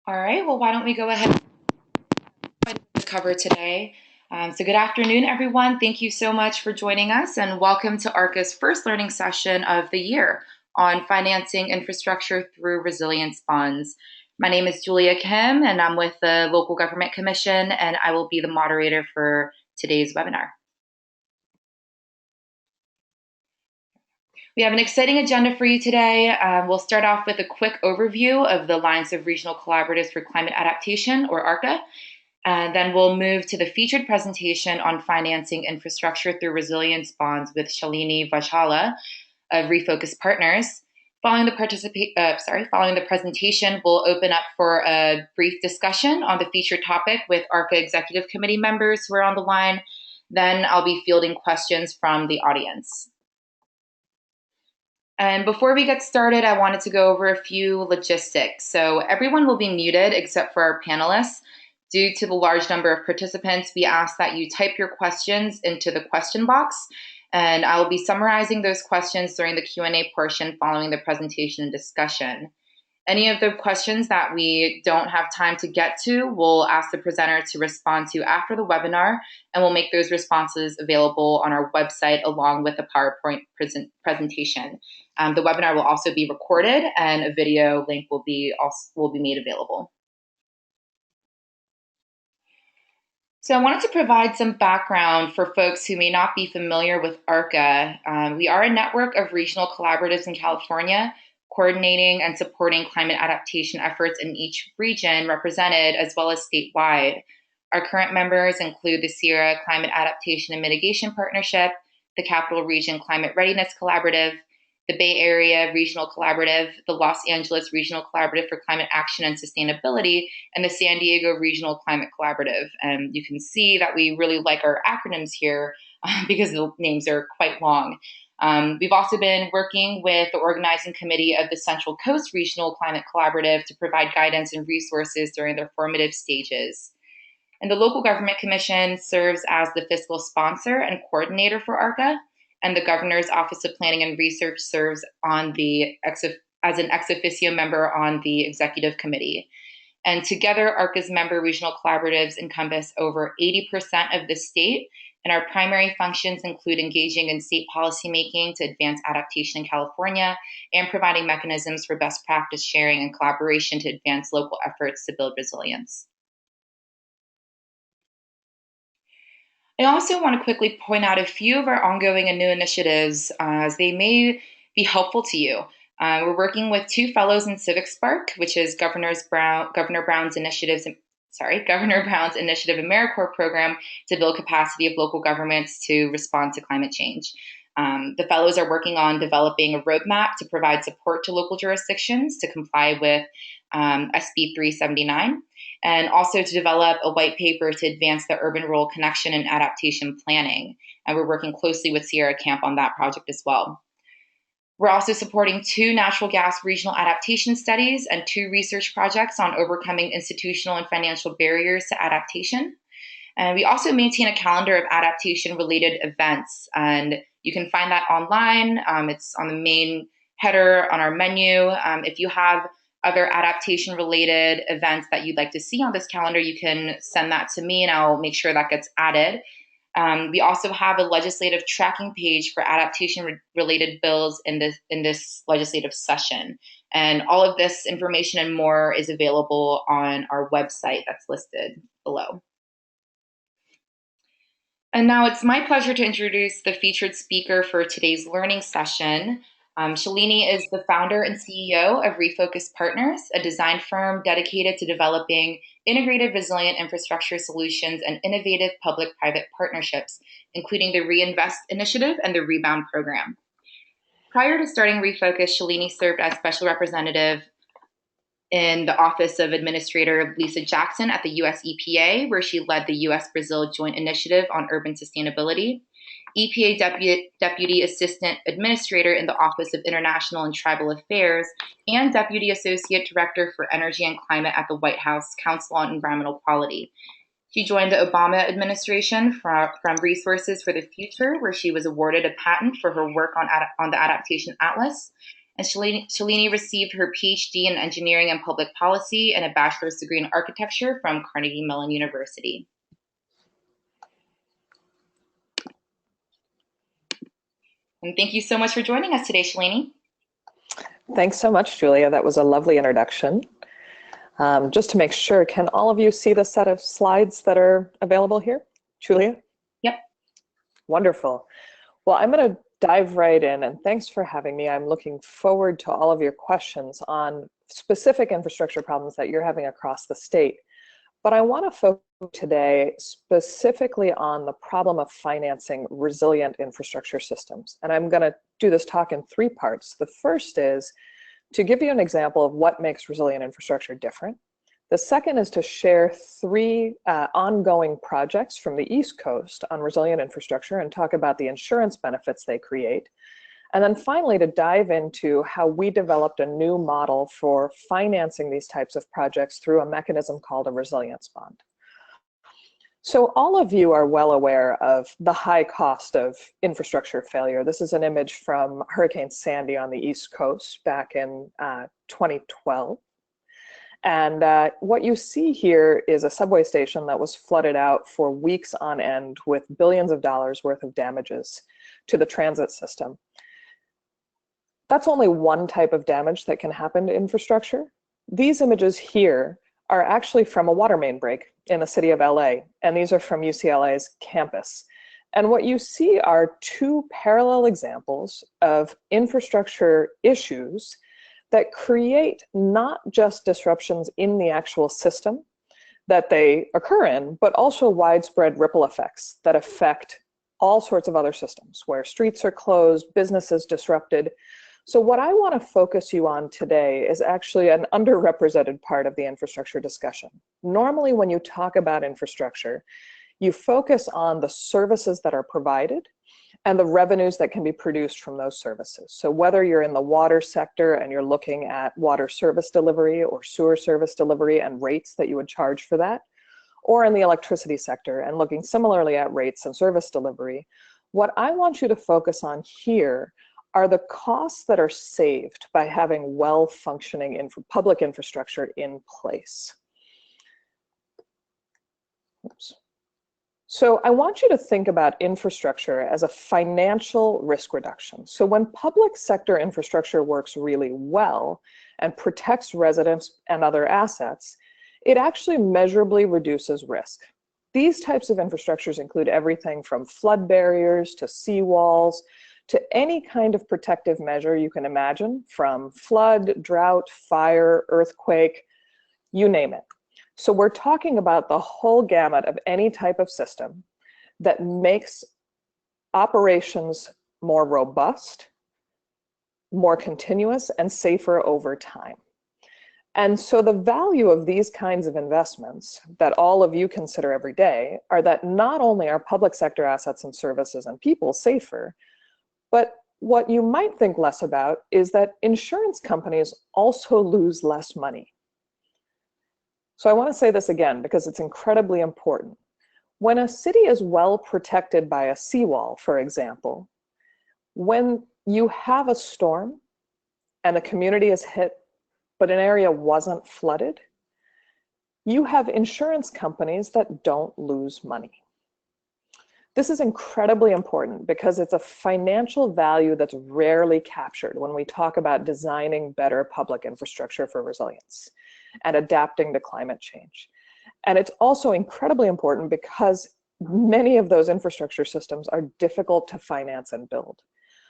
All right, well, why don't we go ahead and cover today. So good afternoon, everyone. Thank you so much for joining us and welcome to ARCCA's first learning session of the year on financing infrastructure through resilience funds. My name is Julia Kim and I'm with the Local Government Commission and I will be the moderator for today's webinar. We have an exciting agenda for you today. We'll start off with a quick overview of the Alliance of Regional Collaboratives for Climate Adaptation, or ARCCA. Then we'll move to the featured presentation on financing infrastructure through resilience bonds with Shalini Vajhala of Refocus Partners. Following the presentation, we'll open up for a brief discussion on the featured topic with ARCCA Executive Committee members who are on the line. Then I'll be fielding questions from the audience. And before we get started, I wanted to go over a few logistics. So everyone will be muted except for our panelists. Due to the large number of participants, we ask that you type your questions into the question box, and I will be summarizing those questions during the Q&A portion following the presentation and discussion. Any of the questions that we don't have time to get to, we'll ask the presenter to respond to after the webinar, and we'll make those responses available on our website along with a PowerPoint presentation. The webinar will also be recorded, and a video link will be made available. So I wanted to provide some background for folks who may not be familiar with ARCCA. We are a network of regional collaboratives in California, coordinating and supporting climate adaptation efforts in each region represented, as well as statewide. Our current members include the Sierra Climate Adaptation and Mitigation Partnership, the Capital Region Climate Readiness Collaborative, the Bay Area Regional Collaborative, the Los Angeles Regional Collaborative for Climate Action and Sustainability, and the San Diego Regional Climate Collaborative. And you can see that we really like our acronyms here because the names are quite long. We've also been working with the organizing committee of the Central Coast Regional Climate Collaborative to provide guidance and resources during their formative stages. And the Local Government Commission serves as the fiscal sponsor and coordinator for ARCCA, and the Governor's Office of Planning and Research serves as an ex officio member on the Executive Committee. And together, ARCCA's member regional collaboratives encompass over 80% of the state, and our primary functions include engaging in state policymaking to advance adaptation in California and providing mechanisms for best practice sharing and collaboration to advance local efforts to build resilience. I also want to quickly point out a few of our ongoing and new initiatives as they may be helpful to you. We're working with two fellows in Civic Spark, which is Governor Brown's Initiative AmeriCorps program to build capacity of local governments to respond to climate change. The fellows are working on developing a roadmap to provide support to local jurisdictions to comply with SB 379, and also to develop a white paper to advance the urban-rural connection and adaptation planning. And we're working closely with Sierra Camp on that project as well. We're also supporting two natural gas regional adaptation studies and two research projects on overcoming institutional and financial barriers to adaptation. And we also maintain a calendar of adaptation-related events, and you can find that online. It's on the main header on our menu. If you have other adaptation-related events that you'd like to see on this calendar, you can send that to me, and I'll make sure that gets added. We also have a legislative tracking page for adaptation-related bills in this legislative session. And all of this information and more is available on our website that's listed below. And now it's my pleasure to introduce the featured speaker for today's learning session. Shalini is the founder and CEO of Refocus Partners, a design firm dedicated to developing integrated resilient infrastructure solutions and innovative public-private partnerships, including the Reinvest Initiative and the Rebound Program. Prior to starting Refocus, Shalini served as special representative in the Office of Administrator Lisa Jackson at the US EPA, where she led the US-Brazil Joint Initiative on Urban Sustainability, EPA Deputy Assistant Administrator in the Office of International and Tribal Affairs, and Deputy Associate Director for Energy and Climate at the White House Council on Environmental Quality. She joined the Obama administration from Resources for the Future, where she was awarded a patent for her work on the Adaptation Atlas. And Shalini received her PhD in Engineering and Public Policy and a bachelor's degree in Architecture from Carnegie Mellon University. And thank you so much for joining us today, Shalini. Thanks so much, Julia. That was a lovely introduction. Just to make sure, can all of you see the set of slides that are available here? Julia? Yep. Wonderful. Well, I'm going to dive right in, and thanks for having me. I'm looking forward to all of your questions on specific infrastructure problems that you're having across the state. But I want to focus today specifically on the problem of financing resilient infrastructure systems. And I'm going to do this talk in three parts. The first is to give you an example of what makes resilient infrastructure different. The second is to share three ongoing projects from the East Coast on resilient infrastructure and talk about the insurance benefits they create. And then finally, to dive into how we developed a new model for financing these types of projects through a mechanism called a resilience bond. So all of you are well aware of the high cost of infrastructure failure. This is an image from Hurricane Sandy on the East Coast back in 2012. And what you see here is a subway station that was flooded out for weeks on end with billions of dollars worth of damages to the transit system. That's only one type of damage that can happen to infrastructure. These images here are actually from a water main break in the city of LA, and these are from UCLA's campus. And what you see are two parallel examples of infrastructure issues that create not just disruptions in the actual system that they occur in, but also widespread ripple effects that affect all sorts of other systems where streets are closed, businesses disrupted. So what I want to focus you on today is actually an underrepresented part of the infrastructure discussion. Normally, when you talk about infrastructure, you focus on the services that are provided and the revenues that can be produced from those services. So whether you're in the water sector and you're looking at water service delivery or sewer service delivery and rates that you would charge for that, or in the electricity sector and looking similarly at rates and service delivery, what I want you to focus on here are the costs that are saved by having well-functioning public infrastructure in place. Oops. So I want you to think about infrastructure as a financial risk reduction. So when public sector infrastructure works really well and protects residents and other assets, it actually measurably reduces risk. These types of infrastructures include everything from flood barriers to seawalls, to any kind of protective measure you can imagine, from flood, drought, fire, earthquake, you name it. So we're talking about the whole gamut of any type of system that makes operations more robust, more continuous, and safer over time. And so the value of these kinds of investments that all of you consider every day are that not only are public sector assets and services and people safer, but what you might think less about is that insurance companies also lose less money. So I want to say this again because it's incredibly important. When a city is well protected by a seawall, for example, when you have a storm and the community is hit, but an area wasn't flooded, you have insurance companies that don't lose money. This is incredibly important because it's a financial value that's rarely captured when we talk about designing better public infrastructure for resilience and adapting to climate change. And it's also incredibly important because many of those infrastructure systems are difficult to finance and build.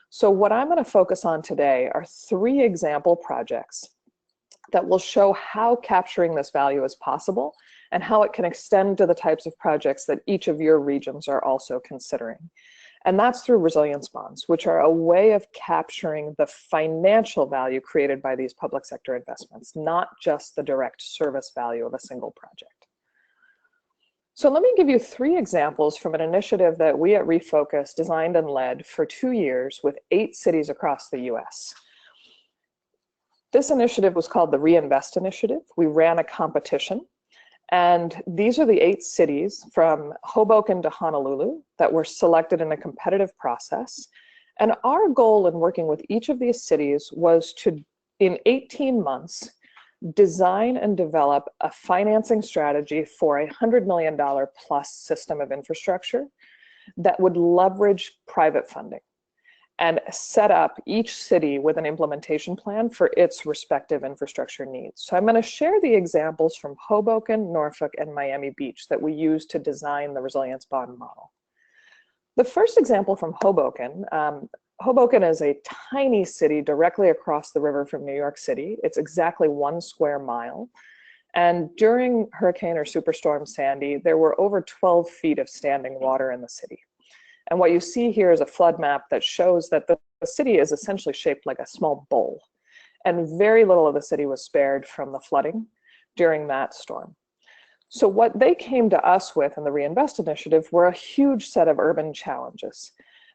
So what I'm going to focus on today are three example projects that will show how capturing this value is possible and how it can extend to the types of projects that each of your regions are also considering. And that's through resilience bonds, which are a way of capturing the financial value created by these public sector investments, not just the direct service value of a single project. So let me give you three examples from an initiative that we at Refocus designed and led for 2 years with 8 cities across the US. This initiative was called the Reinvest Initiative. We ran a competition, and these are the 8 cities from Hoboken to Honolulu that were selected in a competitive process. And our goal in working with each of these cities was to, in 18 months, design and develop a financing strategy for a $100 million plus system of infrastructure that would leverage private funding and set up each city with an implementation plan for its respective infrastructure needs. So I'm going to share the examples from Hoboken, Norfolk, and Miami Beach that we used to design the resilience bond model. The first example from Hoboken, Hoboken is a tiny city directly across the river from New York City. It's exactly 1 square mile. And during Hurricane or Superstorm Sandy, there were over 12 feet of standing water in the city. And what you see here is a flood map that shows that the city is essentially shaped like a small bowl. And very little of the city was spared from the flooding during that storm. So what they came to us with in the Reinvest initiative were a huge set of urban challenges.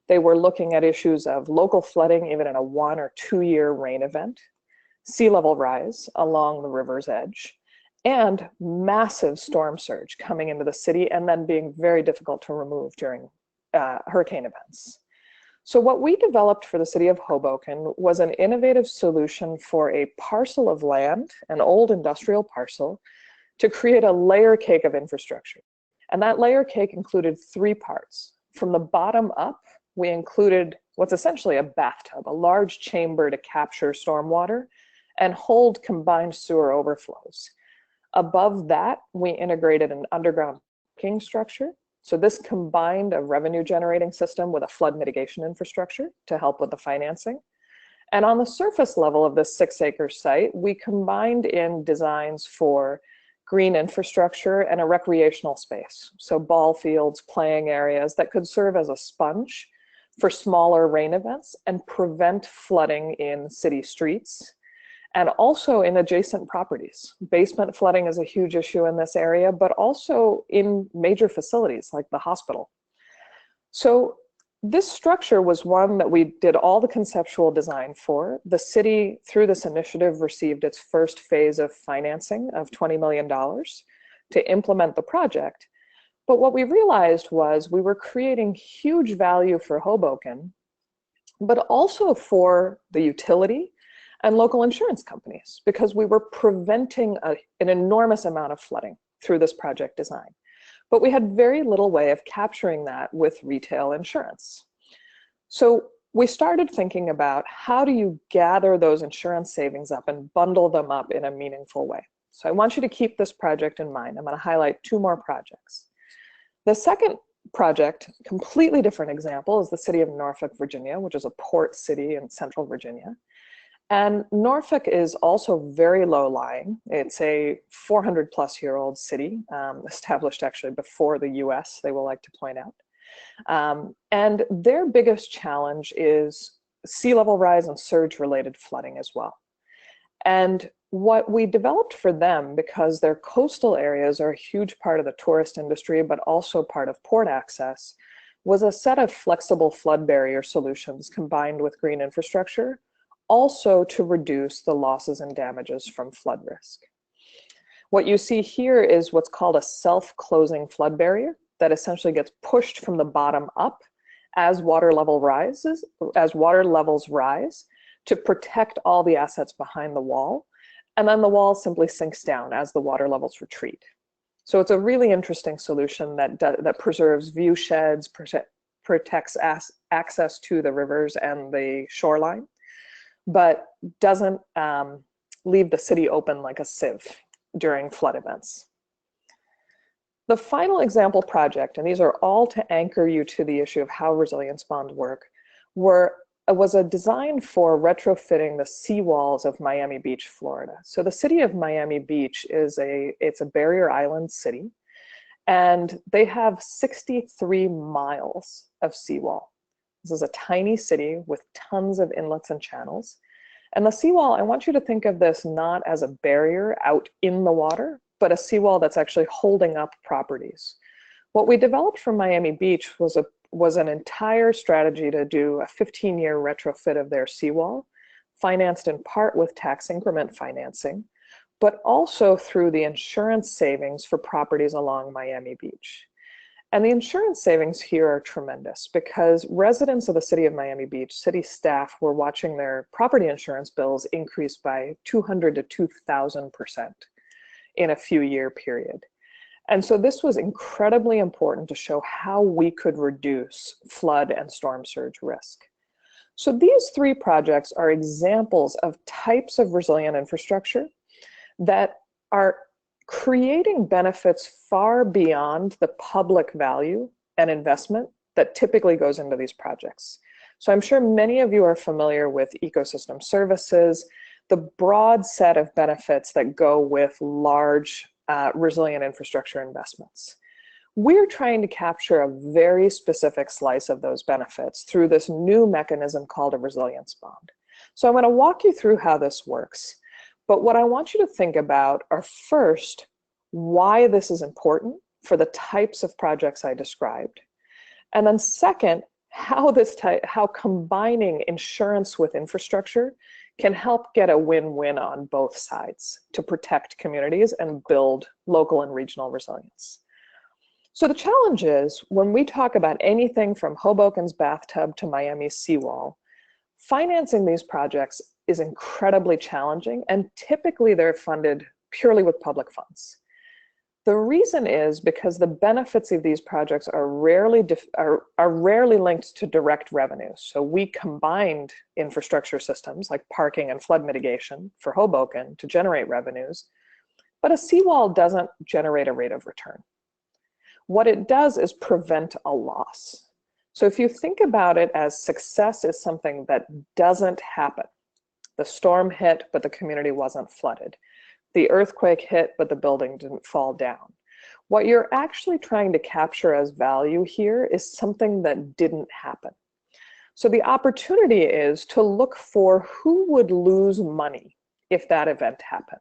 They were looking at issues of local flooding, even in a 1 or 2 year rain event, sea level rise along the river's edge, and massive storm surge coming into the city and then being very difficult to remove during hurricane events. So what we developed for the city of Hoboken was an innovative solution for a parcel of land, an old industrial parcel, to create a layer cake of infrastructure. And that layer cake included 3 parts. From the bottom up, we included what's essentially a bathtub, a large chamber to capture stormwater and hold combined sewer overflows. Above that, we integrated an underground parking structure. So this combined a revenue generating system with a flood mitigation infrastructure to help with the financing. And on the surface level of this 6-acre site, we combined in designs for green infrastructure and a recreational space. So ball fields, playing areas that could serve as a sponge for smaller rain events and prevent flooding in city streets and also in adjacent properties. Basement flooding is a huge issue in this area, but also in major facilities like the hospital. So this structure was one that we did all the conceptual design for. The city, through this initiative, received its first phase of financing of $20 million to implement the project. But what we realized was we were creating huge value for Hoboken, but also for the utility and local insurance companies, because we were preventing an enormous amount of flooding through this project design. But we had very little way of capturing that with retail insurance. So we started thinking about how do you gather those insurance savings up and bundle them up in a meaningful way. So I want you to keep this project in mind. I'm going to highlight 2 more projects. The second project, completely different example, is the city of Norfolk, Virginia, which is a port city in central Virginia. And Norfolk is also very low-lying. It's a 400-plus-year-old city, established actually before the US, they will like to point out. And their biggest challenge is sea level rise and surge-related flooding as well. And what we developed for them, because their coastal areas are a huge part of the tourist industry, but also part of port access, was a set of flexible flood barrier solutions combined with green infrastructure, also to reduce the losses and damages from flood risk. What you see here is what's called a self-closing flood barrier that essentially gets pushed from the bottom up as water levels rise to protect all the assets behind the wall. And then the wall simply sinks down as the water levels retreat. So it's a really interesting solution that preserves view sheds, protects access to the rivers and the shoreline, but doesn't leave the city open like a sieve during flood events. The final example project, and these are all to anchor you to the issue of how resilience bonds work, was a design for retrofitting the seawalls of Miami Beach, Florida. So the city of Miami Beach it's a barrier island city, and they have 63 miles of seawall. This is a tiny city with tons of inlets and channels. And the seawall, I want you to think of this not as a barrier out in the water, but a seawall that's actually holding up properties. What we developed for Miami Beach was an entire strategy to do a 15-year retrofit of their seawall, financed in part with tax increment financing, but also through the insurance savings for properties along Miami Beach. And the insurance savings here are tremendous because residents of the city of Miami Beach, city staff were watching their property insurance bills increase by 200 to 2,000% in a few year period. And so this was incredibly important to show how we could reduce flood and storm surge risk. So these three projects are examples of types of resilient infrastructure that are creating benefits far beyond the public value and investment that typically goes into these projects. So I'm sure many of you are familiar with ecosystem services, the broad set of benefits that go with large resilient infrastructure investments. We're trying to capture a very specific slice of those benefits through this new mechanism called a resilience bond. So I'm going to walk you through how this works. But what I want you to think about are first, why this is important for the types of projects I described. And then second, how combining insurance with infrastructure can help get a win-win on both sides to protect communities and build local and regional resilience. So the challenge is, when we talk about anything from Hoboken's bathtub to Miami's seawall, financing these projects is incredibly challenging, and typically they're funded purely with public funds. The reason is because the benefits of these projects are rarely linked to direct revenue. So we combined infrastructure systems like parking and flood mitigation for Hoboken to generate revenues, but a seawall doesn't generate a rate of return. What it does is prevent a loss. So if you think about it as success is something that doesn't happen. The storm hit, but the community wasn't flooded. The earthquake hit, but the building didn't fall down. What you're actually trying to capture as value here is something that didn't happen. So the opportunity is to look for who would lose money if that event happened,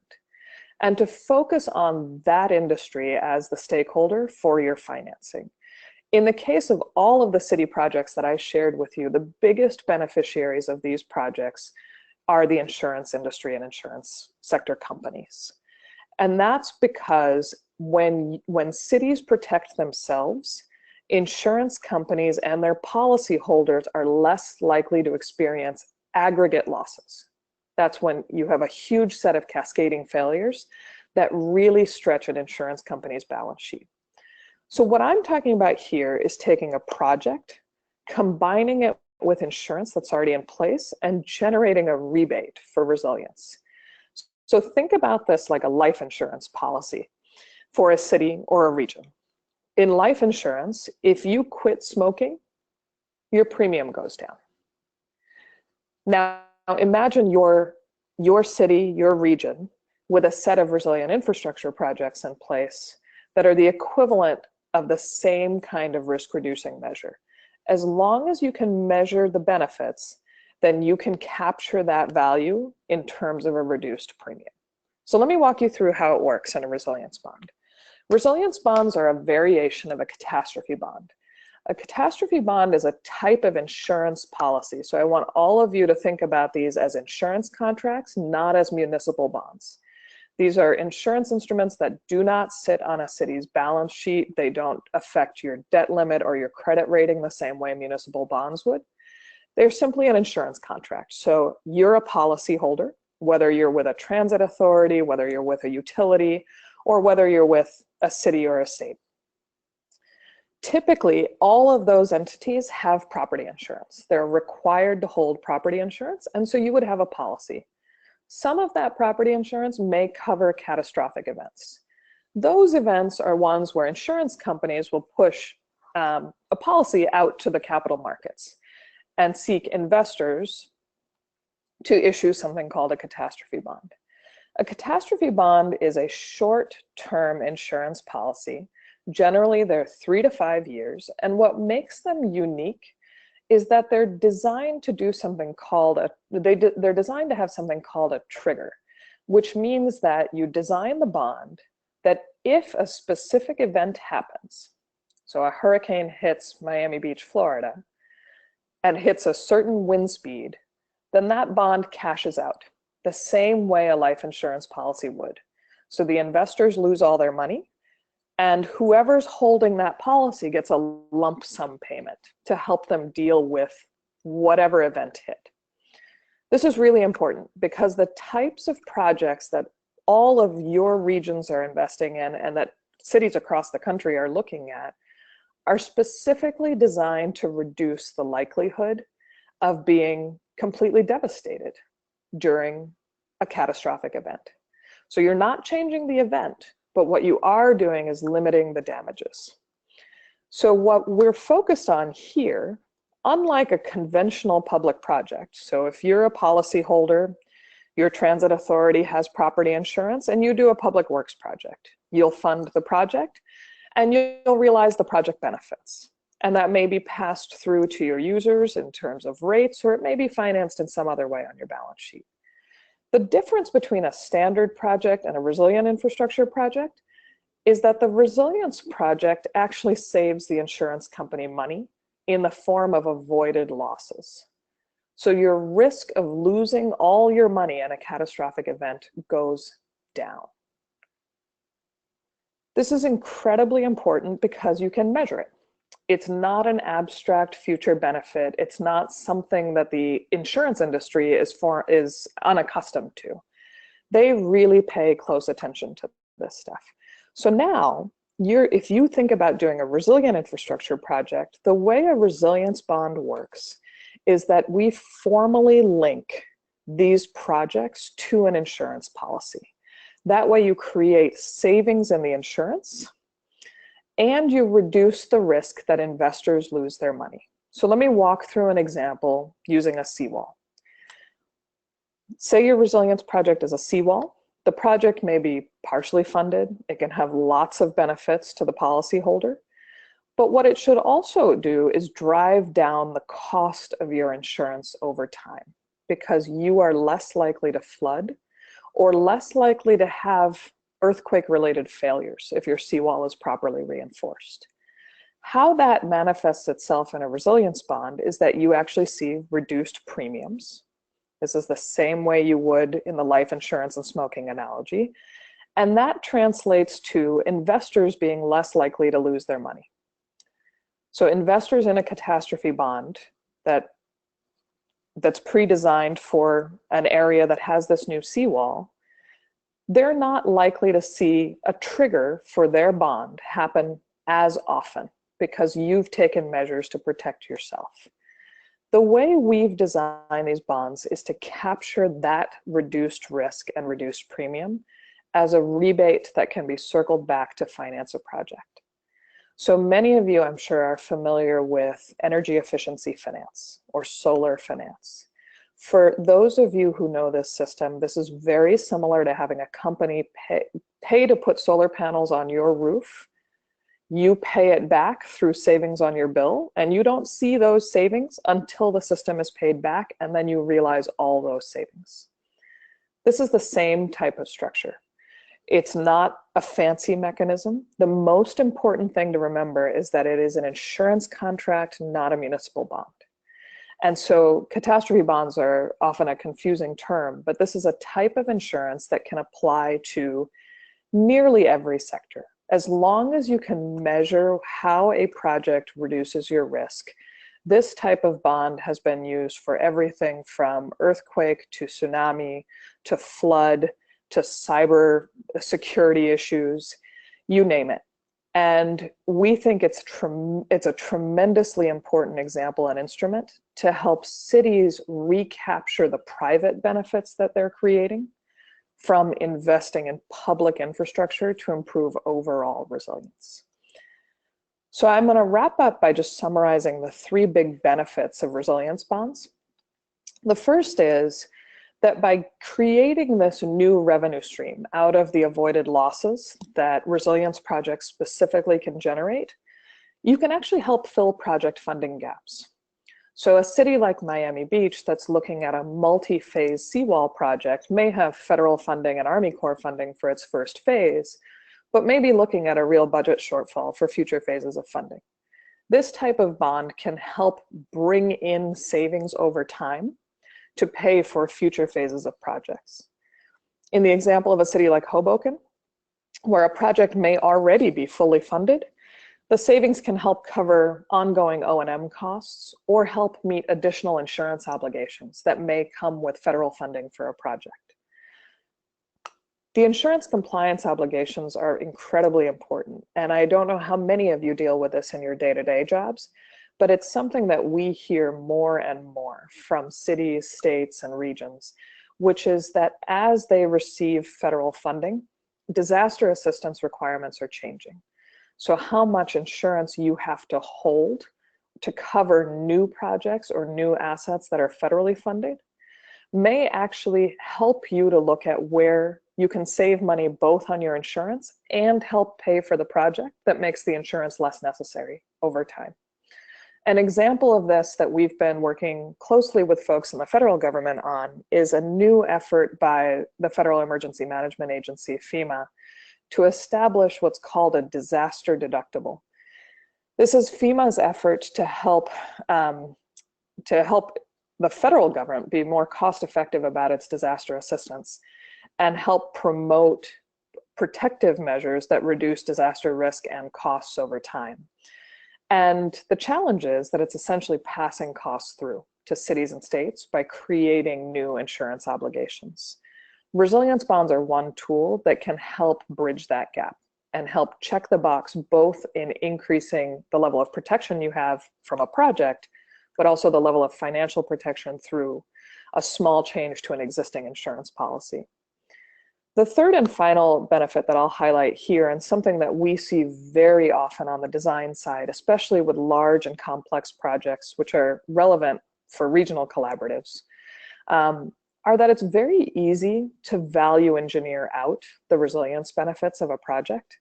and to focus on that industry as the stakeholder for your financing. In the case of all of the city projects that I shared with you, the biggest beneficiaries of these projects are the insurance industry and insurance sector companies. And that's because when cities protect themselves, insurance companies and their policyholders are less likely to experience aggregate losses. That's when you have a huge set of cascading failures that really stretch an insurance company's balance sheet. So what I'm talking about here is taking a project, combining it with insurance that's already in place, and generating a rebate for resilience. So think about this like a life insurance policy for a city or a region. In life insurance, if you quit smoking, your premium goes down. Now imagine your city, your region, with a set of resilient infrastructure projects in place that are the equivalent of the same kind of risk reducing measure. As long as you can measure the benefits, then you can capture that value in terms of a reduced premium. So let me walk you through how it works in a resilience bond. Resilience bonds are a variation of a catastrophe bond. A catastrophe bond is a type of insurance policy. So I want all of you to think about these as insurance contracts, not as municipal bonds. These are insurance instruments that do not sit on a city's balance sheet. They don't affect your debt limit or your credit rating the same way municipal bonds would. They're simply an insurance contract. So you're a policyholder, whether you're with a transit authority, whether you're with a utility, or whether you're with a city or a state. Typically, all of those entities have property insurance. They're required to hold property insurance, and so you would have a policy. Some of that property insurance may cover catastrophic events. Those events are ones where insurance companies will push a policy out to the capital markets and seek investors to issue something called a catastrophe bond. A catastrophe bond is a short-term insurance policy. Generally, they're 3 to 5 years, and what makes them unique is that they're designed to do something called they're designed to have something called a trigger, which means that you design the bond that if a specific event happens, so a hurricane hits Miami Beach, Florida, and hits a certain wind speed, then that bond cashes out the same way a life insurance policy would. So the investors lose all their money, And whoever's holding that policy gets a lump sum payment to help them deal with whatever event hit. This is really important because the types of projects that all of your regions are investing in and that cities across the country are looking at are specifically designed to reduce the likelihood of being completely devastated during a catastrophic event. So you're not changing the event, but what you are doing is limiting the damages. So what we're focused on here, unlike a conventional public project, so if you're a policyholder, your transit authority has property insurance and you do a public works project, you'll fund the project and you'll realize the project benefits. And that may be passed through to your users in terms of rates, or it may be financed in some other way on your balance sheet. The difference between a standard project and a resilient infrastructure project is that the resilience project actually saves the insurance company money in the form of avoided losses. So your risk of losing all your money in a catastrophic event goes down. This is incredibly important because you can measure it. It's not an abstract future benefit. It's not something that the insurance industry is unaccustomed to. They really pay close attention to this stuff. So now, if you think about doing a resilient infrastructure project, the way a resilience bond works is that we formally link these projects to an insurance policy. That way you create savings in the insurance and you reduce the risk that investors lose their money. So let me walk through an example using a seawall. Say your resilience project is a seawall. The project may be partially funded. It can have lots of benefits to the policyholder. But what it should also do is drive down the cost of your insurance over time because you are less likely to flood or less likely to have earthquake-related failures if your seawall is properly reinforced. How that manifests itself in a resilience bond is that you actually see reduced premiums. This is the same way you would in the life insurance and smoking analogy. And that translates to investors being less likely to lose their money. So investors in a catastrophe bond that's pre-designed for an area that has this new seawall, they're not likely to see a trigger for their bond happen as often because you've taken measures to protect yourself. The way we've designed these bonds is to capture that reduced risk and reduced premium as a rebate that can be circled back to finance a project. So many of you, I'm sure, are familiar with energy efficiency finance or solar finance. For those of you who know this system, this is very similar to having a company pay to put solar panels on your roof. You pay it back through savings on your bill, and you don't see those savings until the system is paid back, and then you realize all those savings. This is the same type of structure. It's not a fancy mechanism. The most important thing to remember is that it is an insurance contract, not a municipal bond. And so catastrophe bonds are often a confusing term, but this is a type of insurance that can apply to nearly every sector. As long as you can measure how a project reduces your risk, this type of bond has been used for everything from earthquake to tsunami to flood to cyber security issues, you name it. And we think it's a tremendously important example and instrument to help cities recapture the private benefits that they're creating from investing in public infrastructure to improve overall resilience. So I'm going to wrap up by just summarizing the three big benefits of resilience bonds. The first is that by creating this new revenue stream out of the avoided losses that resilience projects specifically can generate, you can actually help fill project funding gaps. So a city like Miami Beach that's looking at a multi-phase seawall project may have federal funding and Army Corps funding for its first phase, but may be looking at a real budget shortfall for future phases of funding. This type of bond can help bring in savings over time to pay for future phases of projects. In the example of a city like Hoboken, where a project may already be fully funded, the savings can help cover ongoing O&M costs or help meet additional insurance obligations that may come with federal funding for a project. The insurance compliance obligations are incredibly important, and I don't know how many of you deal with this in your day-to-day jobs, but it's something that we hear more and more from cities, states, and regions, which is that as they receive federal funding, disaster assistance requirements are changing. So how much insurance you have to hold to cover new projects or new assets that are federally funded may actually help you to look at where you can save money both on your insurance and help pay for the project that makes the insurance less necessary over time. An example of this that we've been working closely with folks in the federal government on is a new effort by the Federal Emergency Management Agency, FEMA, to establish what's called a disaster deductible. This is FEMA's effort to help the federal government be more cost-effective about its disaster assistance and help promote protective measures that reduce disaster risk and costs over time. And the challenge is that it's essentially passing costs through to cities and states by creating new insurance obligations. Resilience bonds are one tool that can help bridge that gap and help check the box both in increasing the level of protection you have from a project, but also the level of financial protection through a small change to an existing insurance policy. The third and final benefit that I'll highlight here, and something that we see very often on the design side, especially with large and complex projects, which are relevant for regional collaboratives, are that it's very easy to value engineer out the resilience benefits of a project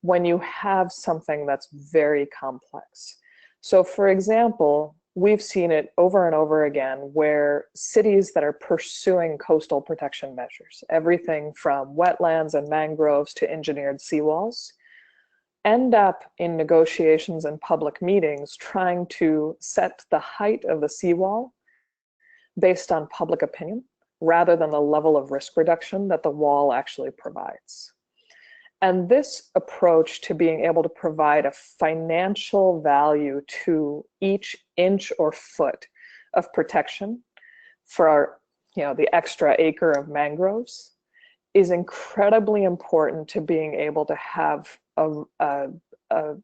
when you have something that's very complex. So for example, we've seen it over and over again where cities that are pursuing coastal protection measures, everything from wetlands and mangroves to engineered seawalls, end up in negotiations and public meetings trying to set the height of the seawall based on public opinion rather than the level of risk reduction that the wall actually provides. And this approach to being able to provide a financial value to each inch or foot of protection for our, the extra acre of mangroves is incredibly important to being able to have a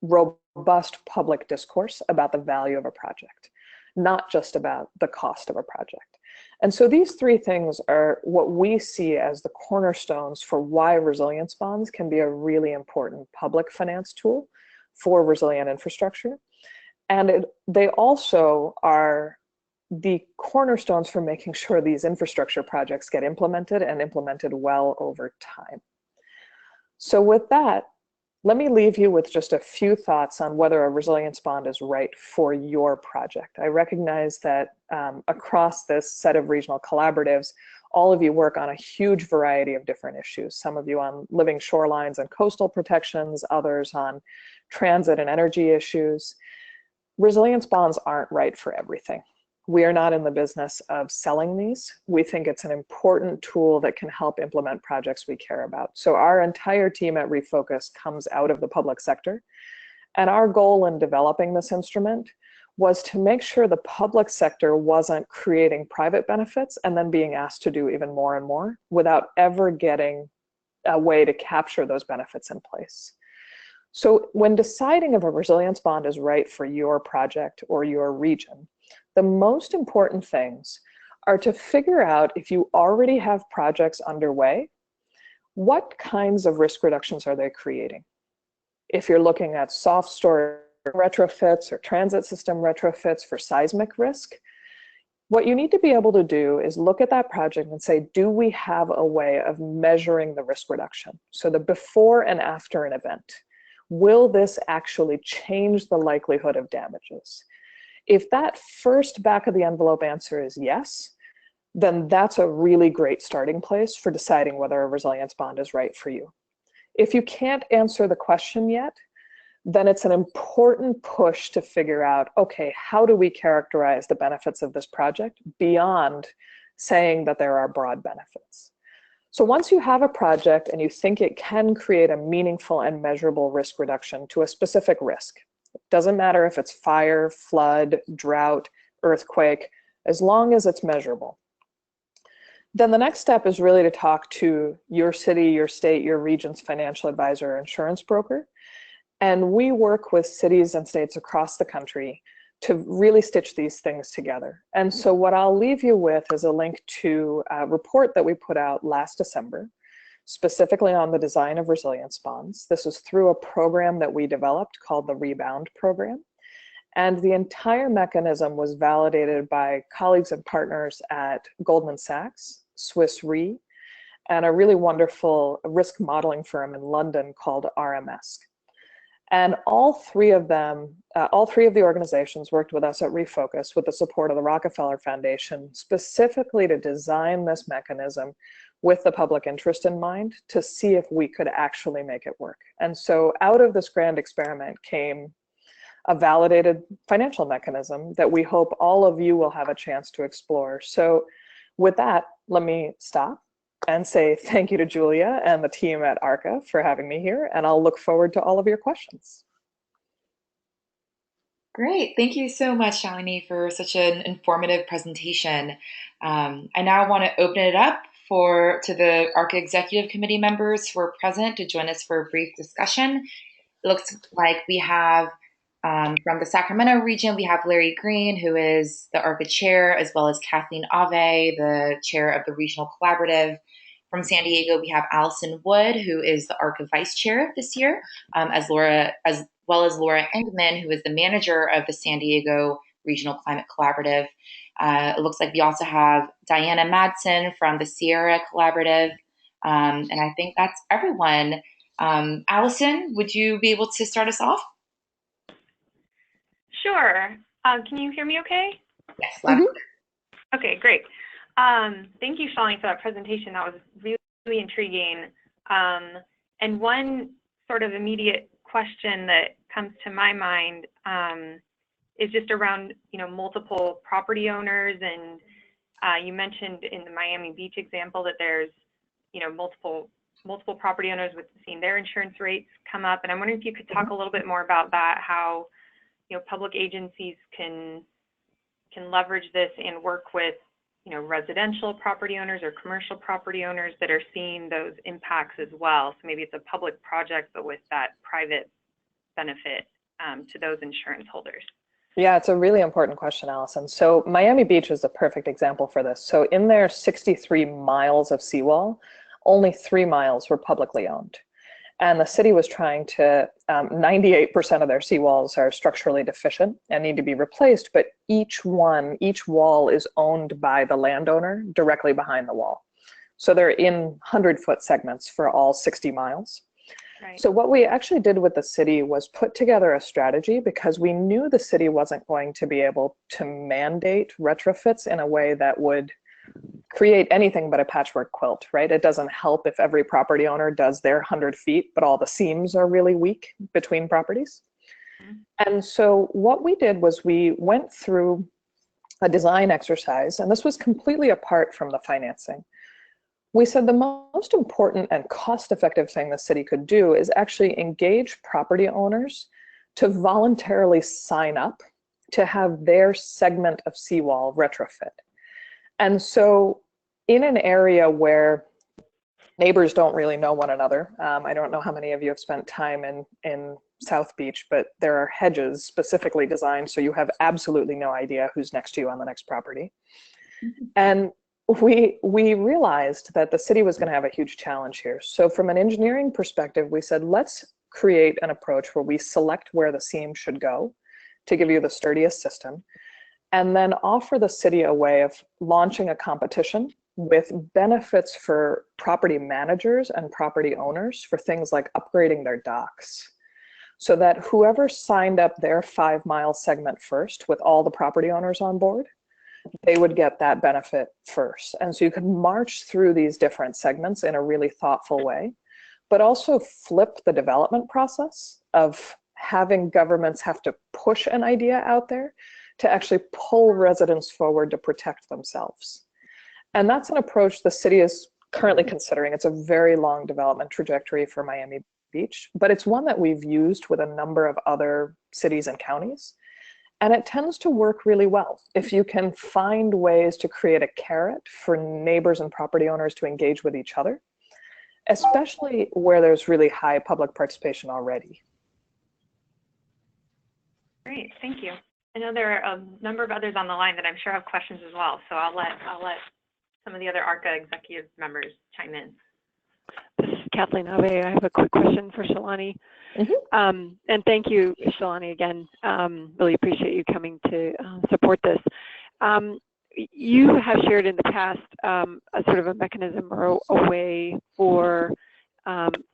robust public discourse about the value of a project, not just about the cost of a project. And so these three things are what we see as the cornerstones for why resilience bonds can be a really important public finance tool for resilient infrastructure. And they also are the cornerstones for making sure these infrastructure projects get implemented and implemented well over time. So with that, let me leave you with just a few thoughts on whether a resilience bond is right for your project. I recognize that across this set of regional collaboratives, all of you work on a huge variety of different issues. Some of you on living shorelines and coastal protections, others on transit and energy issues. Resilience bonds aren't right for everything. We are not in the business of selling these. We think it's an important tool that can help implement projects we care about. So our entire team at Refocus comes out of the public sector. And our goal in developing this instrument was to make sure the public sector wasn't creating private benefits and then being asked to do even more and more without ever getting a way to capture those benefits in place. So when deciding if a resilience bond is right for your project or your region, the most important things are to figure out, if you already have projects underway, what kinds of risk reductions are they creating? If you're looking at soft storage retrofits or transit system retrofits for seismic risk, what you need to be able to do is look at that project and say, do we have a way of measuring the risk reduction? So the before and after an event. Will this actually change the likelihood of damages? If that first back of the envelope answer is yes, then that's a really great starting place for deciding whether a resilience bond is right for you. If you can't answer the question yet, then it's an important push to figure out, okay, how do we characterize the benefits of this project beyond saying that there are broad benefits? So once you have a project and you think it can create a meaningful and measurable risk reduction to a specific risk, it doesn't matter if it's fire, flood, drought, earthquake, as long as it's measurable. Then the next step is really to talk to your city, your state, your region's financial advisor or insurance broker. And we work with cities and states across the country to really stitch these things together. And so what I'll leave you with is a link to a report that we put out last December, specifically on the design of resilience bonds. This is through a program that we developed called the Rebound Program. And the entire mechanism was validated by colleagues and partners at Goldman Sachs, Swiss Re, and a really wonderful risk modeling firm in London called RMS. And all three of the organizations worked with us at Refocus with the support of the Rockefeller Foundation, specifically to design this mechanism with the public interest in mind to see if we could actually make it work. And so out of this grand experiment came a validated financial mechanism that we hope all of you will have a chance to explore. So with that, let me stop and say thank you to Julia and the team at ARCCA for having me here, and I'll look forward to all of your questions. Great. Thank you so much, Shalini, for such an informative presentation. I now want to open it up to the ARCCA Executive Committee members who are present to join us for a brief discussion. It looks like we have from the Sacramento region, we have Larry Green, who is the ARCCA chair, as well as Kathleen Ave, the chair of the Regional Collaborative. From San Diego, we have Allison Wood, who is the ARCCA vice chair this year, as well as Laura Engman, who is the manager of the San Diego Regional Climate Collaborative. It looks like we also have Diana Madsen from the Sierra Collaborative. And I think that's everyone. Allison, would you be able to start us off? Sure. Can you hear me okay? Yes. Mm-hmm. Okay, great. Thank you, Shalini, for that presentation. That was really, really intriguing. And one sort of immediate question that comes to my mind is just around, multiple property owners. And you mentioned in the Miami Beach example that there's, multiple property owners with seeing their insurance rates come up. And I'm wondering if you could talk a little bit more about that, how public agencies can leverage this and work with, residential property owners or commercial property owners that are seeing those impacts as well. So maybe it's a public project, but with that private benefit to those insurance holders. Yeah, it's a really important question, Allison. So Miami Beach is a perfect example for this. So in their 63 miles of seawall, only 3 miles were publicly owned. And the city was trying to, 98% of their seawalls are structurally deficient and need to be replaced, but each wall is owned by the landowner directly behind the wall. So they're in 100-foot segments for all 60 miles. Right. So what we actually did with the city was put together a strategy because we knew the city wasn't going to be able to mandate retrofits in a way that would create anything but a patchwork quilt, right? It doesn't help if every property owner does their 100 feet, but all the seams are really weak between properties. Mm-hmm. And so what we did was we went through a design exercise, and this was completely apart from the financing. We said the most important and cost-effective thing the city could do is actually engage property owners to voluntarily sign up to have their segment of seawall retrofit. And so in an area where neighbors don't really know one another, I don't know how many of you have spent time in South Beach, but there are hedges specifically designed so you have absolutely no idea who's next to you on the next property. Mm-hmm. And we realized that the city was going to have a huge challenge here. So from an engineering perspective, we said, let's create an approach where we select where the seam should go to give you the sturdiest system, and then offer the city a way of launching a competition with benefits for property managers and property owners for things like upgrading their docks. So that whoever signed up their 5-mile segment first with all the property owners on board, they would get that benefit first. And so you could march through these different segments in a really thoughtful way, but also flip the development process of having governments have to push an idea out there to actually pull residents forward to protect themselves. And that's an approach the city is currently considering. It's a very long development trajectory for Miami Beach, but it's one that we've used with a number of other cities and counties. And it tends to work really well. If you can find ways to create a carrot for neighbors and property owners to engage with each other, especially where there's really high public participation already. Great, thank you. I know there are a number of others on the line that I'm sure have questions as well, so I'll let some of the other ARCCA executive members chime in. This is Kathleen Ave. I have a quick question for Shalani. And thank you, Shalani, again. Really appreciate you coming to support this. You have shared in the past a sort of a mechanism or a way for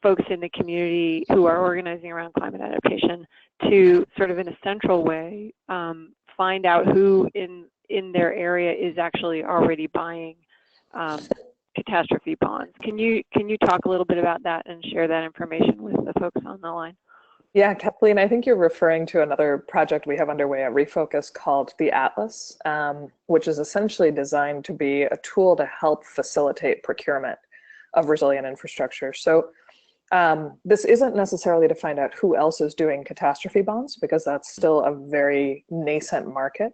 folks in the community who are organizing around climate adaptation to sort of in a central way find out who in their area is actually already buying catastrophe bonds. Can you talk a little bit about that and share that information with the folks on the line? Yeah, Kathleen, I think you're referring to another project we have underway at Refocus called the Atlas, which is essentially designed to be a tool to help facilitate procurement of resilient infrastructure. So this isn't necessarily to find out who else is doing catastrophe bonds, because that's still a very nascent market.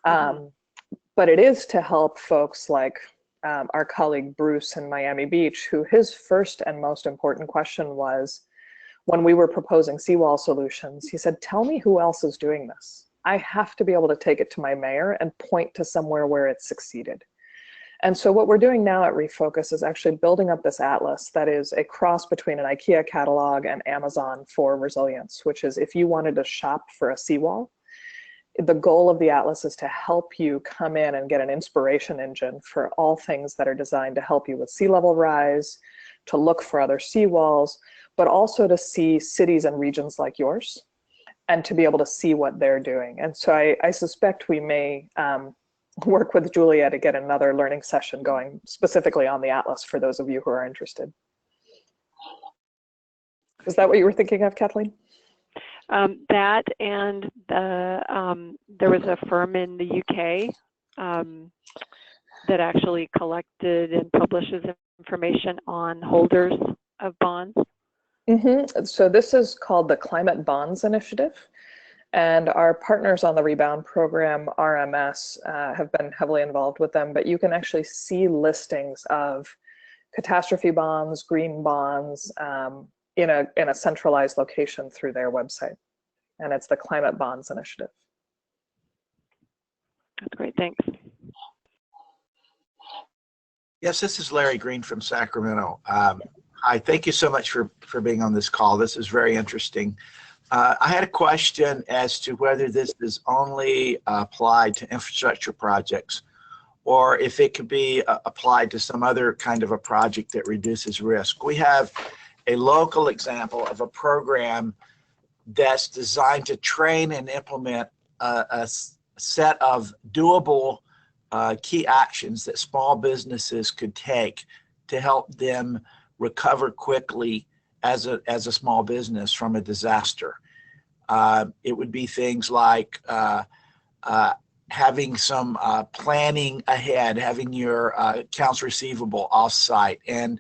But it is to help folks like our colleague Bruce in Miami Beach, who his first and most important question was, when we were proposing seawall solutions, he said, tell me who else is doing this. I have to be able to take it to my mayor and point to somewhere where it succeeded. And so what we're doing now at Refocus is actually building up this atlas that is a cross between an IKEA catalog and Amazon for resilience, which is if you wanted to shop for a seawall, the goal of the atlas is to help you come in and get an inspiration engine for all things that are designed to help you with sea level rise, to look for other seawalls, but also to see cities and regions like yours and to be able to see what they're doing. And so I suspect we may work with Julia to get another learning session going specifically on the Atlas for those of you who are interested. Is that what you were thinking of, Kathleen? That and there was a firm in the UK that actually collected and publishes information on holders of bonds. So this is called the Climate Bonds Initiative, and our partners on the Rebound program, RMS, have been heavily involved with them, but you can actually see listings of catastrophe bonds, green bonds in a centralized location through their website, and it's the Climate Bonds Initiative. That's great, thanks. Yes, this is Larry Green from Sacramento. I thank you so much for being on this call. This is very interesting. I had a question as to whether this is only applied to infrastructure projects or if it could be applied to some other kind of a project that reduces risk. We have a local example of a program that's designed to train and implement a set of doable key actions that small businesses could take to help them recover quickly as a small business from a disaster. It would be things like having some planning ahead, having your accounts receivable offsite, and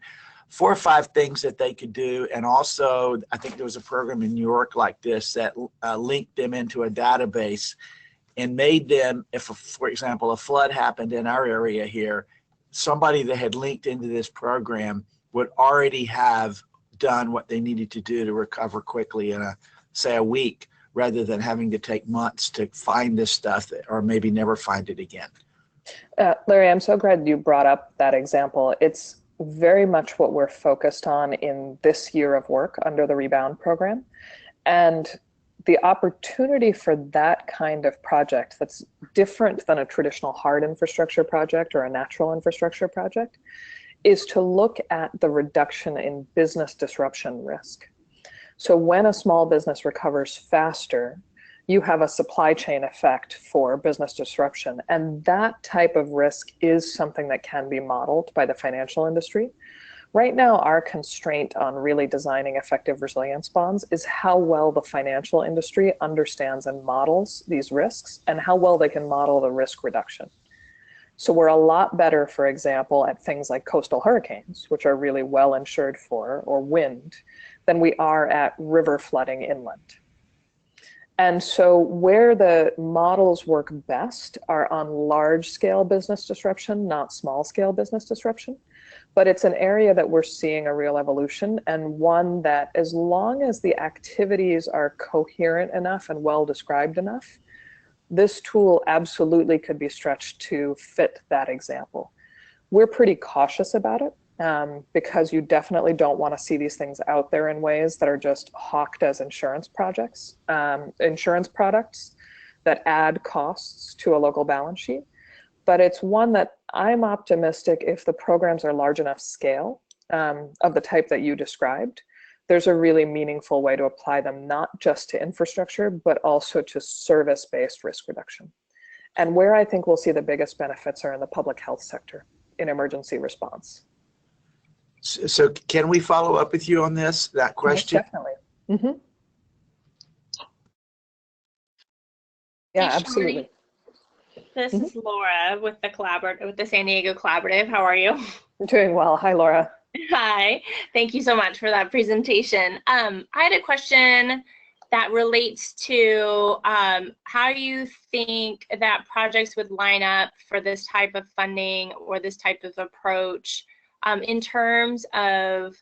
4 or 5 things that they could do. And also, I think there was a program in New York like this that linked them into a database and made them, if, for example, a flood happened in our area here, somebody that had linked into this program would already have done what they needed to do to recover quickly in say a week, rather than having to take months to find this stuff or maybe never find it again. Larry, I'm so glad you brought up that example. It's very much what we're focused on in this year of work under the Rebound program. And the opportunity for that kind of project that's different than a traditional hard infrastructure project or a natural infrastructure project is to look at the reduction in business disruption risk. So when a small business recovers faster, you have a supply chain effect for business disruption. And that type of risk is something that can be modeled by the financial industry. Right now, our constraint on really designing effective resilience bonds is how well the financial industry understands and models these risks and how well they can model the risk reduction. So we're a lot better, for example, at things like coastal hurricanes, which are really well insured for, or wind, than we are at river flooding inland. And so where the models work best are on large scale business disruption, not small scale business disruption. But it's an area that we're seeing a real evolution, and one that, as long as the activities are coherent enough and well described enough, this tool absolutely could be stretched to fit that example. We're pretty cautious about it because you definitely don't want to see these things out there in ways that are just hawked as insurance products that add costs to a local balance sheet. But it's one that I'm optimistic, if the programs are large enough scale of the type that you described, there's a really meaningful way to apply them, not just to infrastructure, but also to service-based risk reduction. And where I think we'll see the biggest benefits are in the public health sector, in emergency response. So can we follow up with you on that question? Yes, definitely. Mm-hmm. Yeah, absolutely. This is Laura with the San Diego Collaborative. How are you? Doing well. Hi, Laura. Hi. Thank you so much for that presentation. I had a question that relates to how you think that projects would line up for this type of funding or this type of approach in terms of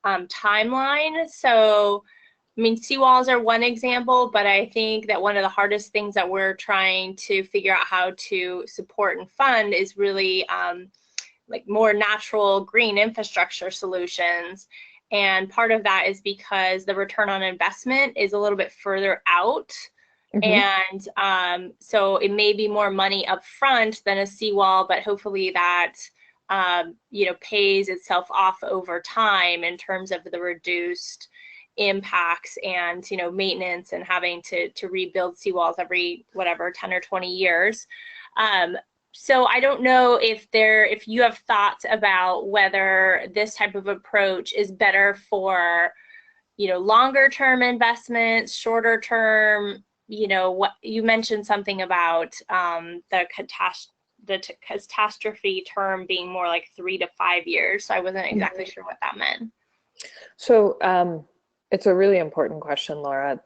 timeline. So, I mean, seawalls are one example, but I think that one of the hardest things that we're trying to figure out how to support and fund is really like more natural green infrastructure solutions. And part of that is because the return on investment is a little bit further out. Mm-hmm. And so it may be more money up front than a seawall, but hopefully that pays itself off over time in terms of the reduced impacts and maintenance and having to rebuild seawalls every 10 or 20 years. So I don't know if you have thoughts about whether this type of approach is better for longer term investments, shorter term. What you mentioned something about the catastrophe term being more like 3 to 5 years. So I wasn't exactly sure what that meant. So it's a really important question, Laura.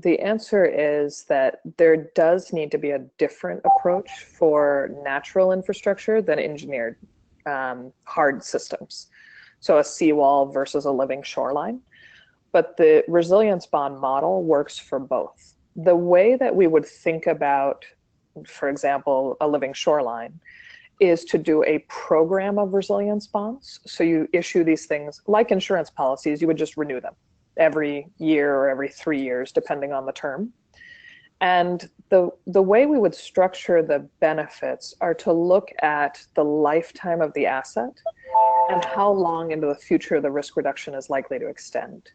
The answer is that there does need to be a different approach for natural infrastructure than engineered hard systems. So a seawall versus a living shoreline. But the resilience bond model works for both. The way that we would think about, for example, a living shoreline is to do a program of resilience bonds. So you issue these things like insurance policies, you would just renew them every year or every 3 years, depending on the term. And the way we would structure the benefits are to look at the lifetime of the asset and how long into the future the risk reduction is likely to extend.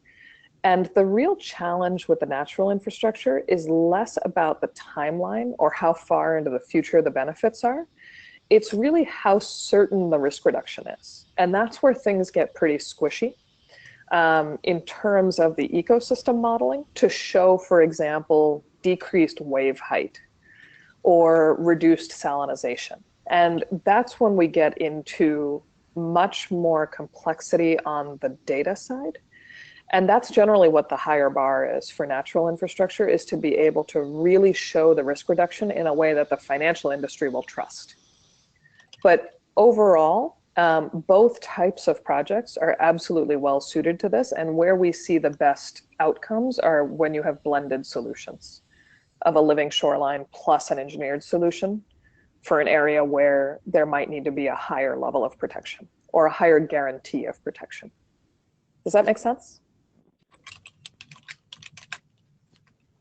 And the real challenge with the natural infrastructure is less about the timeline or how far into the future the benefits are. It's really how certain the risk reduction is. And that's where things get pretty squishy. In terms of the ecosystem modeling to show, for example, decreased wave height or reduced salinization. And that's when we get into much more complexity on the data side. And that's generally what the higher bar is for natural infrastructure, is to be able to really show the risk reduction in a way that the financial industry will trust. But overall, both types of projects are absolutely well suited to this, and where we see the best outcomes are when you have blended solutions of a living shoreline plus an engineered solution for an area where there might need to be a higher level of protection or a higher guarantee of protection. Does that make sense?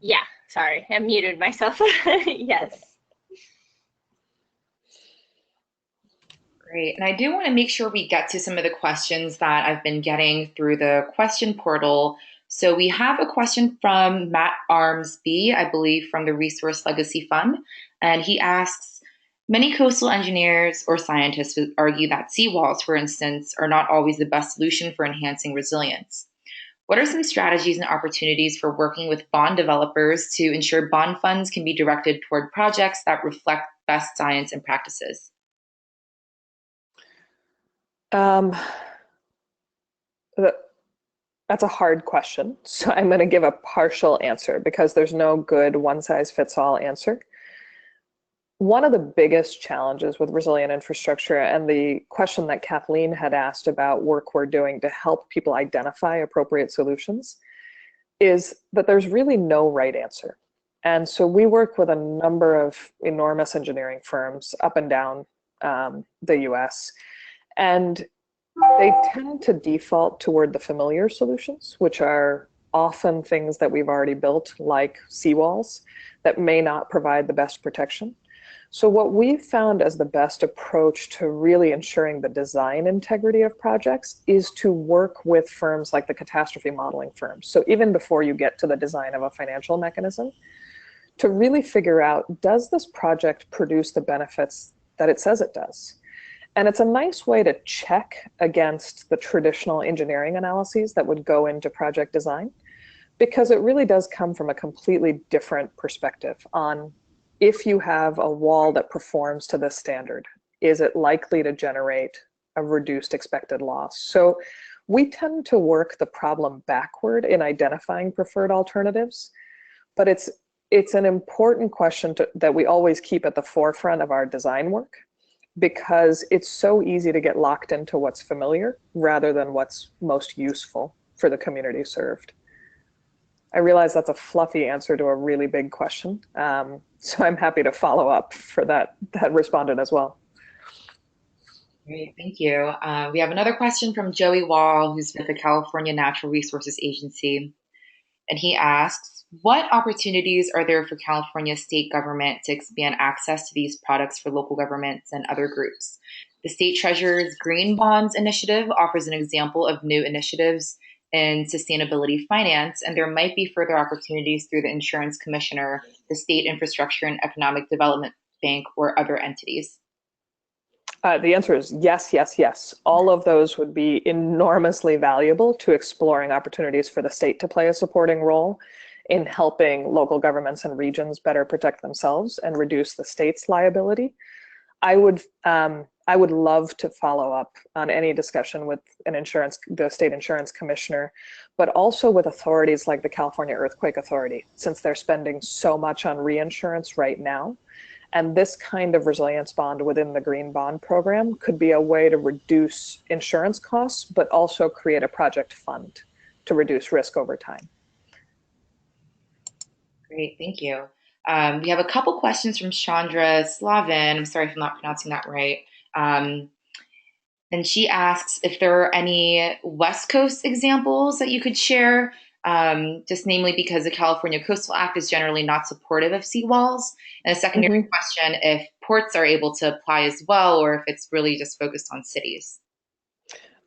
Yeah, sorry, I muted myself. Yes. Great. And I do want to make sure we get to some of the questions that I've been getting through the question portal. So we have a question from Matt Armsby, I believe from the Resource Legacy Fund. And he asks, many coastal engineers or scientists would argue that seawalls, for instance, are not always the best solution for enhancing resilience. What are some strategies and opportunities for working with bond developers to ensure bond funds can be directed toward projects that reflect best science and practices? Um, that's a hard question. So I'm going to give a partial answer because there's no good one-size-fits-all answer. One of the biggest challenges with resilient infrastructure, and the question that Kathleen had asked about work we're doing to help people identify appropriate solutions, is that there's really no right answer. And so we work with a number of enormous engineering firms up and down the US, and they tend to default toward the familiar solutions, which are often things that we've already built, like seawalls, that may not provide the best protection. So what we've found as the best approach to really ensuring the design integrity of projects is to work with firms like the catastrophe modeling firms. So even before you get to the design of a financial mechanism, to really figure out, does this project produce the benefits that it says it does? And it's a nice way to check against the traditional engineering analyses that would go into project design, because it really does come from a completely different perspective on, if you have a wall that performs to this standard, is it likely to generate a reduced expected loss? So we tend to work the problem backward in identifying preferred alternatives, but it's an important question that we always keep at the forefront of our design work, because it's so easy to get locked into what's familiar rather than what's most useful for the community served. I realize that's a fluffy answer to a really big question. So I'm happy to follow up for that respondent as well. Great, thank you. We have another question from Joey Wall, who's with the California Natural Resources Agency. And he asks, what opportunities are there for California state government to expand access to these products for local governments and other groups? The state treasurer's Green Bonds initiative offers an example of new initiatives in sustainability finance, and there might be further opportunities through the insurance commissioner, the State Infrastructure and Economic Development Bank, or other entities. The answer is yes, yes, yes. All of those would be enormously valuable to exploring opportunities for the state to play a supporting role in helping local governments and regions better protect themselves and reduce the state's liability. I would love to follow up on any discussion with the state insurance commissioner, but also with authorities like the California Earthquake Authority, since they're spending so much on reinsurance right now. And this kind of resilience bond within the Green Bond program could be a way to reduce insurance costs, but also create a project fund to reduce risk over time. Great, thank you. We have a couple questions from Chandra Slavin. I'm sorry if I'm not pronouncing that right. And she asks if there are any West Coast examples that you could share, just namely because the California Coastal Act is generally not supportive of seawalls. And a secondary question, if ports are able to apply as well, or if it's really just focused on cities.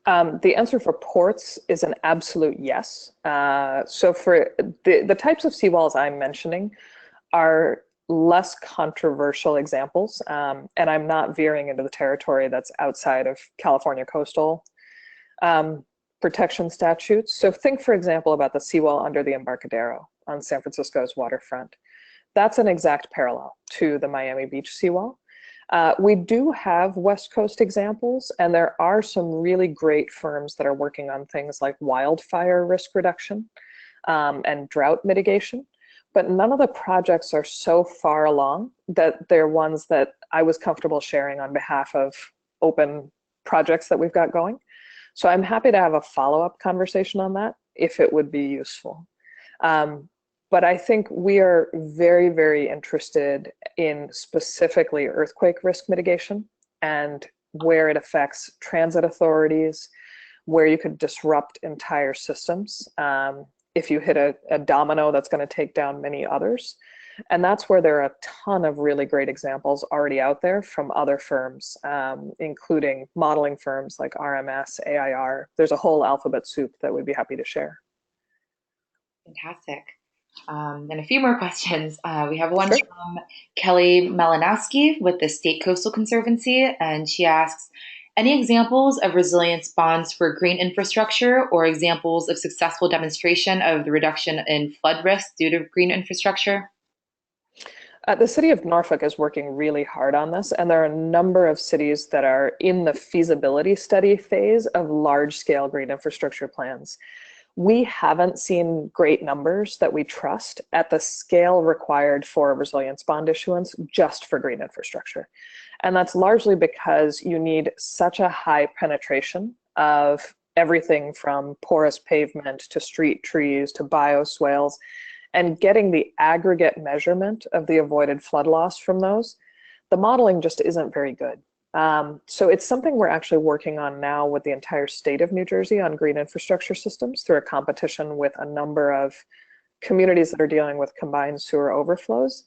The answer for ports is an absolute yes. So for the types of seawalls I'm mentioning are less controversial examples, and I'm not veering into the territory that's outside of California coastal protection statutes. So think, for example, about the seawall under the Embarcadero on San Francisco's waterfront. That's an exact parallel to the Miami Beach seawall. We do have West Coast examples, and there are some really great firms that are working on things like wildfire risk reduction and drought mitigation. But none of the projects are so far along that they're ones that I was comfortable sharing on behalf of open projects that we've got going. So I'm happy to have a follow-up conversation on that if it would be useful. But I think we are very, very interested in specifically earthquake risk mitigation and where it affects transit authorities, where you could disrupt entire systems. If you hit a domino that's going to take down many others. And that's where there are a ton of really great examples already out there from other firms, including modeling firms like RMS, AIR. There's a whole alphabet soup that we'd be happy to share. Fantastic. And a few more questions. We have one from Kelly Melanowski with the State Coastal Conservancy, and she asks, any examples of resilience bonds for green infrastructure or examples of successful demonstration of the reduction in flood risk due to green infrastructure? The city of Norfolk is working really hard on this, and there are a number of cities that are in the feasibility study phase of large-scale green infrastructure plans. We haven't seen great numbers that we trust at the scale required for a resilience bond issuance just for green infrastructure. And that's largely because you need such a high penetration of everything from porous pavement to street trees to bioswales, and getting the aggregate measurement of the avoided flood loss from those, the modeling just isn't very good. So it's something we're actually working on now with the entire state of New Jersey on green infrastructure systems through a competition with a number of communities that are dealing with combined sewer overflows.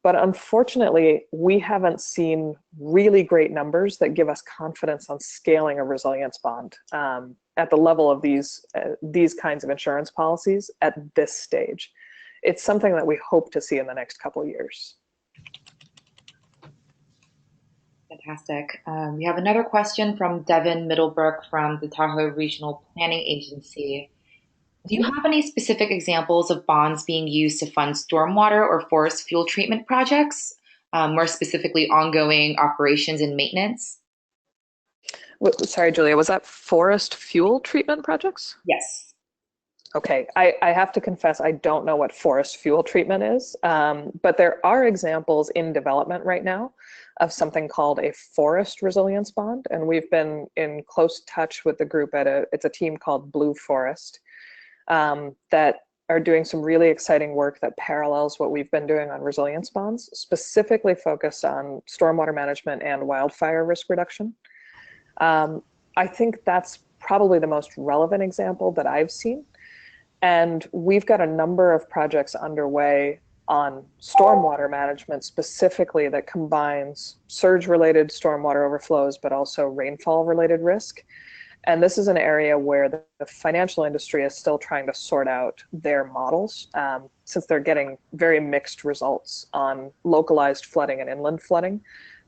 But unfortunately, we haven't seen really great numbers that give us confidence on scaling a resilience bond at the level of these kinds of insurance policies at this stage. It's something that we hope to see in the next couple of years. Fantastic. We have another question from Devin Middlebrook from the Tahoe Regional Planning Agency. Do you have any specific examples of bonds being used to fund stormwater or forest fuel treatment projects, more specifically ongoing operations and maintenance? Sorry, Julia, was that forest fuel treatment projects? Yes. Okay, I have to confess, I don't know what forest fuel treatment is, but there are examples in development right now of something called a forest resilience bond, and we've been in close touch with the group it's a team called Blue Forest that are doing some really exciting work that parallels what we've been doing on resilience bonds, specifically focused on stormwater management and wildfire risk reduction. I think that's probably the most relevant example that I've seen. And we've got a number of projects underway on stormwater management specifically that combines surge-related stormwater overflows, but also rainfall-related risk. And this is an area where the financial industry is still trying to sort out their models since they're getting very mixed results on localized flooding and inland flooding.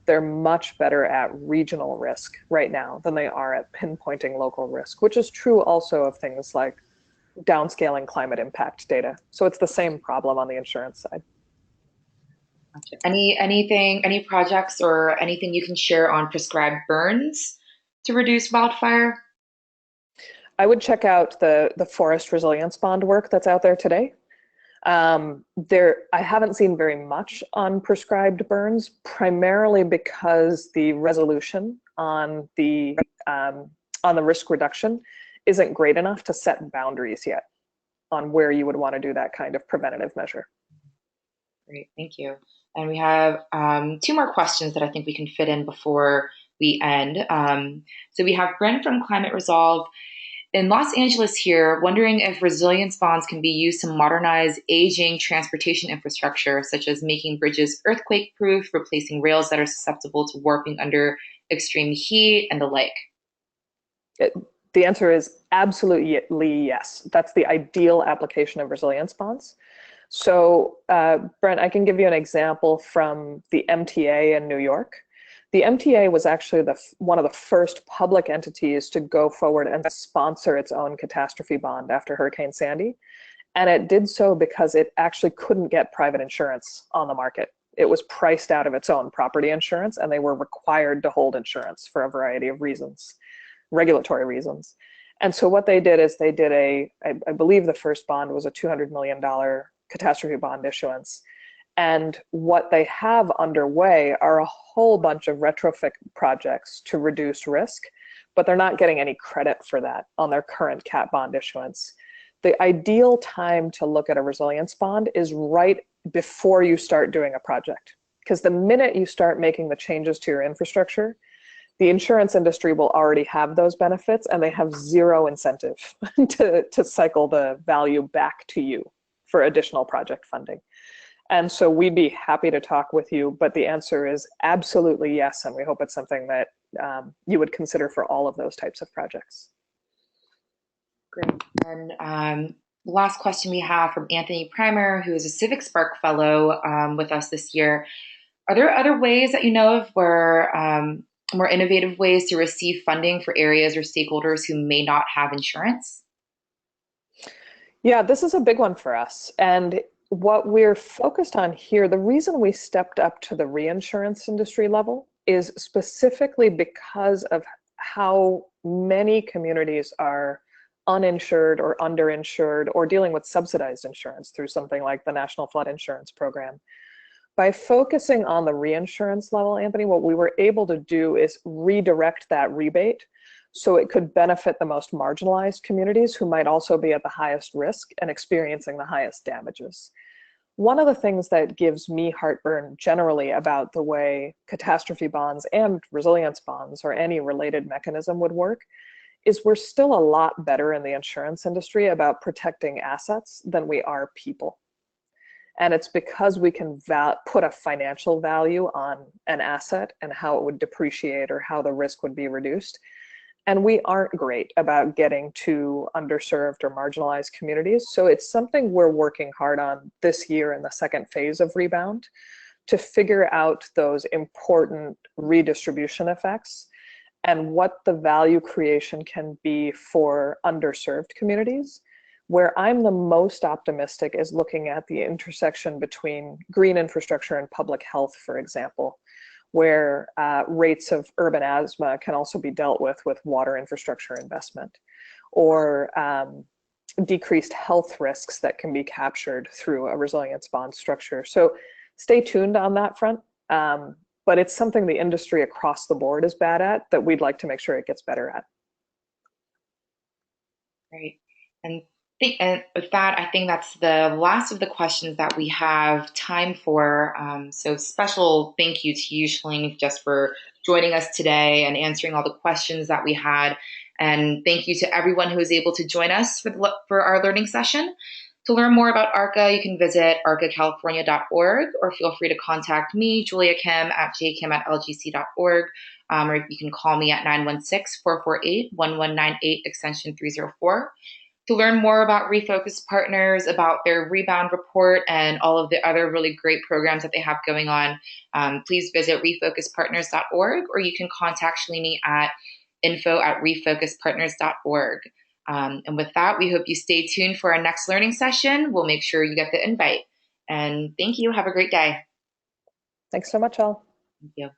They're much better at regional risk right now than they are at pinpointing local risk, which is true also of things like downscaling climate impact data. So it's the same problem on the insurance side. Gotcha. Any projects or anything you can share on prescribed burns to reduce wildfire? I would check out the forest resilience bond work that's out there today. I haven't seen very much on prescribed burns, primarily because the resolution on the risk reduction isn't great enough to set boundaries yet on where you would want to do that kind of preventative measure. Great, thank you. And we have two more questions that I think we can fit in before we end. So we have Brent from Climate Resolve. In Los Angeles here, wondering if resilience bonds can be used to modernize aging transportation infrastructure, such as making bridges earthquake-proof, replacing rails that are susceptible to warping under extreme heat, and the like. The answer is absolutely yes. That's the ideal application of resilience bonds. So, Brent, I can give you an example from the MTA in New York. The MTA was actually one of the first public entities to go forward and sponsor its own catastrophe bond after Hurricane Sandy. And it did so because it actually couldn't get private insurance on the market. It was priced out of its own property insurance, and they were required to hold insurance for a variety of reasons, regulatory reasons. And so what they did is they did I believe the first bond was a $200 million catastrophe bond issuance. And what they have underway are a whole bunch of retrofit projects to reduce risk, but they're not getting any credit for that on their current cat bond issuance. The ideal time to look at a resilience bond is right before you start doing a project, because the minute you start making the changes to your infrastructure, the insurance industry will already have those benefits, and they have zero incentive to cycle the value back to you for additional project funding. And so we'd be happy to talk with you, but the answer is absolutely yes, and we hope it's something that you would consider for all of those types of projects. Great. And the last question we have from Anthony Primer, who is a Civic Spark Fellow with us this year. Are there other ways that you know of where more innovative ways to receive funding for areas or stakeholders who may not have insurance? Yeah, this is a big one for us. And what we're focused on here, the reason we stepped up to the reinsurance industry level is specifically because of how many communities are uninsured or underinsured or dealing with subsidized insurance through something like the National Flood Insurance Program. By focusing on the reinsurance level, Anthony, what we were able to do is redirect that rebate so it could benefit the most marginalized communities who might also be at the highest risk and experiencing the highest damages. One of the things that gives me heartburn generally about the way catastrophe bonds and resilience bonds or any related mechanism would work is we're still a lot better in the insurance industry about protecting assets than we are people. And it's because we can put a financial value on an asset and how it would depreciate or how the risk would be reduced. And we aren't great about getting to underserved or marginalized communities. So it's something we're working hard on this year in the second phase of Rebound to figure out those important redistribution effects and what the value creation can be for underserved communities. Where I'm the most optimistic is looking at the intersection between green infrastructure and public health, for example, where rates of urban asthma can also be dealt with water infrastructure investment, or decreased health risks that can be captured through a resilience bond structure. So stay tuned on that front. But it's something the industry across the board is bad at that we'd like to make sure it gets better at. Great. And with that, I think that's the last of the questions that we have time for. So special thank you to you, Shalini, just for joining us today and answering all the questions that we had. And thank you to everyone who was able to join us for our learning session. To learn more about ARCCA, you can visit arccacalifornia.org or feel free to contact me, Julia Kim, at jkim@lgc.org, or you can call me at 916-448-1198, extension 304. To learn more about Refocus Partners, about their Rebound report, and all of the other really great programs that they have going on, please visit refocuspartners.org, or you can contact Shalini at info@refocuspartners.org. And with that, we hope you stay tuned for our next learning session. We'll make sure you get the invite. And thank you. Have a great day. Thanks so much, all. Thank you.